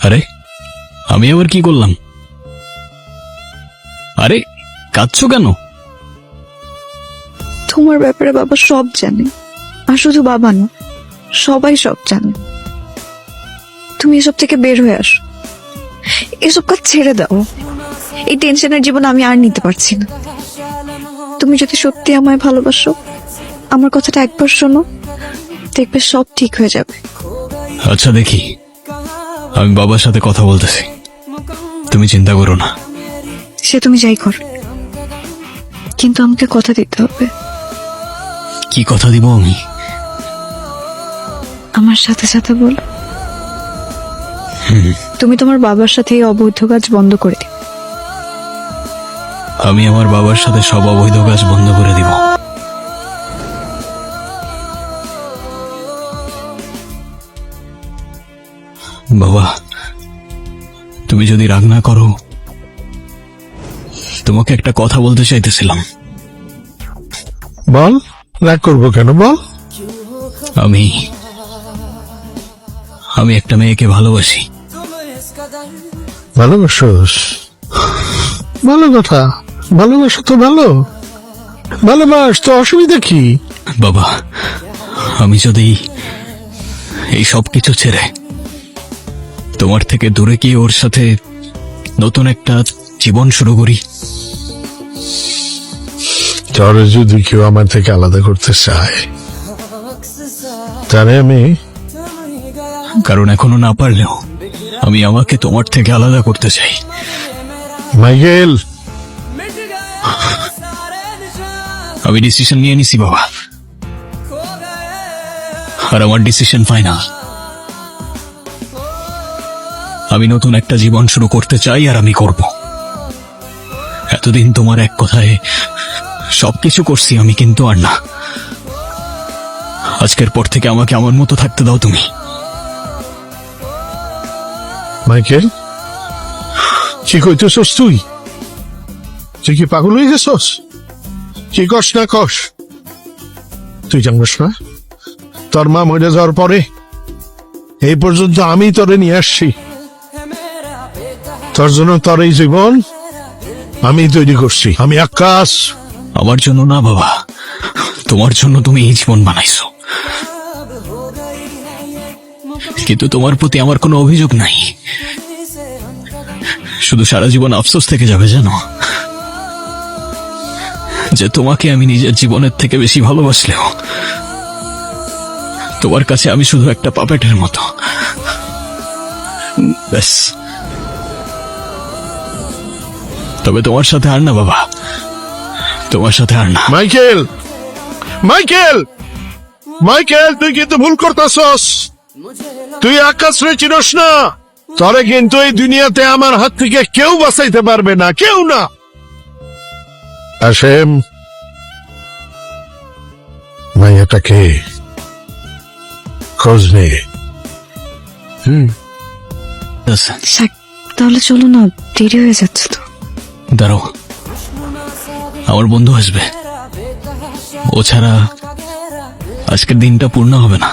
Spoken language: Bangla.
আরে আমি আবার কি করলাম? আরে কাঁদছো কেন? তোমার ব্যাপারে বাবা সব জানে, আর শুধু বাবা না, সবাই সব জানে। তুমি এসব থেকে বের হয়ে আসো, এসব কাজ ছেড়ে দাও। এই টেনশনের জীবন আমি আর নিতে পারছি না। তুমি যদি সত্যি আমায় ভালোবাসো, আমার কথাটা একবার শোনো, দেখবে সব ঠিক হয়ে যাবে। আচ্ছা দেখি, আমি বাবার সাথে কথা বলতেছি, তুমি চিন্তা করো না। সে তুমি যাই কর, কিন্তু আমাকে কথা দিতে হবে। কি কথা দিব আমি? আমার সাথে সাথে বলো, তুমি তোমার বাবার সাথে এই অবৈধ কাজ বন্ধ করে দিবে। আমি আমার বাবার সাথে সব অবৈধ কাজ বন্ধ করে দিব। বাবা, তুমি যদি রাগ না করো, তোমাকে একটা কথা বলতে চাইতেছিলাম। বল, রাগ করবো কেন বল। আমি আমি একটা মেয়েকে ভালোবাসি। ভালোবাসোস? ভালো কথা, ভালোবাসো তো ভালো, ভালোবাস তো, অসুবিধা কি? বাবা, আমি যদি এই সব কিছু ছেড়ে তোমার থেকে দূরে গিয়ে ওর সাথে নতুন একটা জীবন শুরু করি। তোরে যদি কেউ আমার থেকে আলাদা করতে চায়, তাহলে আমি কারণ এখনো না পারলেও আমি আমাকে তোমার থেকে আলাদা করতে চাই। মাইকেল, আমি ডিসিশন নিয়ে নিছি বাবা, আর আমার ডিসিশন ফাইনাল। আমি নতুন একটা জীবন শুরু করতে চাই, আর আমি করব। এতদিন তোমার এক কথায় সবকিছু করছি আমি, কিন্তু আর না। আজকের পর থেকে আমাকে আমার মতো থাকতে দাও তুমি। মাইকেল, কি কইতেছস তুই? তুই কি পাগল হয়ে গেছস? কি কস না কস? তুই জানিস না, তোর মা মরে যাওয়ার পরে এই পর্যন্ত আমি তোরে নিয়ে আসছি। তোর জন্য তোর এই জীবন আমি তৈরি করছি, আমি আকাশ। আমার জন্য না বাবা, তোমার জন্য তুমি এই জীবন বানাইছো, কিন্তু তোমার প্রতি আমার কোনো অভিযোগ নাই। শুধু সারা জীবন আফসোস থেকে যাবে জানো, যে তোমাকে আমি নিজের জীবনের থেকে বেশি ভালোবাসলেও তোমার কাছে আমি শুধু একটা পাপেটের মতো। ব্যাস। তবে তোমার সাথে আর না বাবা, তোমার সাথে আর না। মাইকেল, মাইকেল, মাইকেল, তুই কিন্তু ভুল করতেছস। তুই আকাশ রে চিনস না। তোরে কিন্তু এই দুনিয়াতে আমার হাত থেকে কেউ বাঁচাইতে পারবে না, কেউ না। আসেম, মাইয়াটাকে খোঁজ নে। শাক, তাহলে চলো না, দেরি হয়ে যাচ্ছে তো। দাঁড়াও, আমার বন্ধু আসবে, ও ছাড়া আজকের দিনটা পূর্ণ হবে না।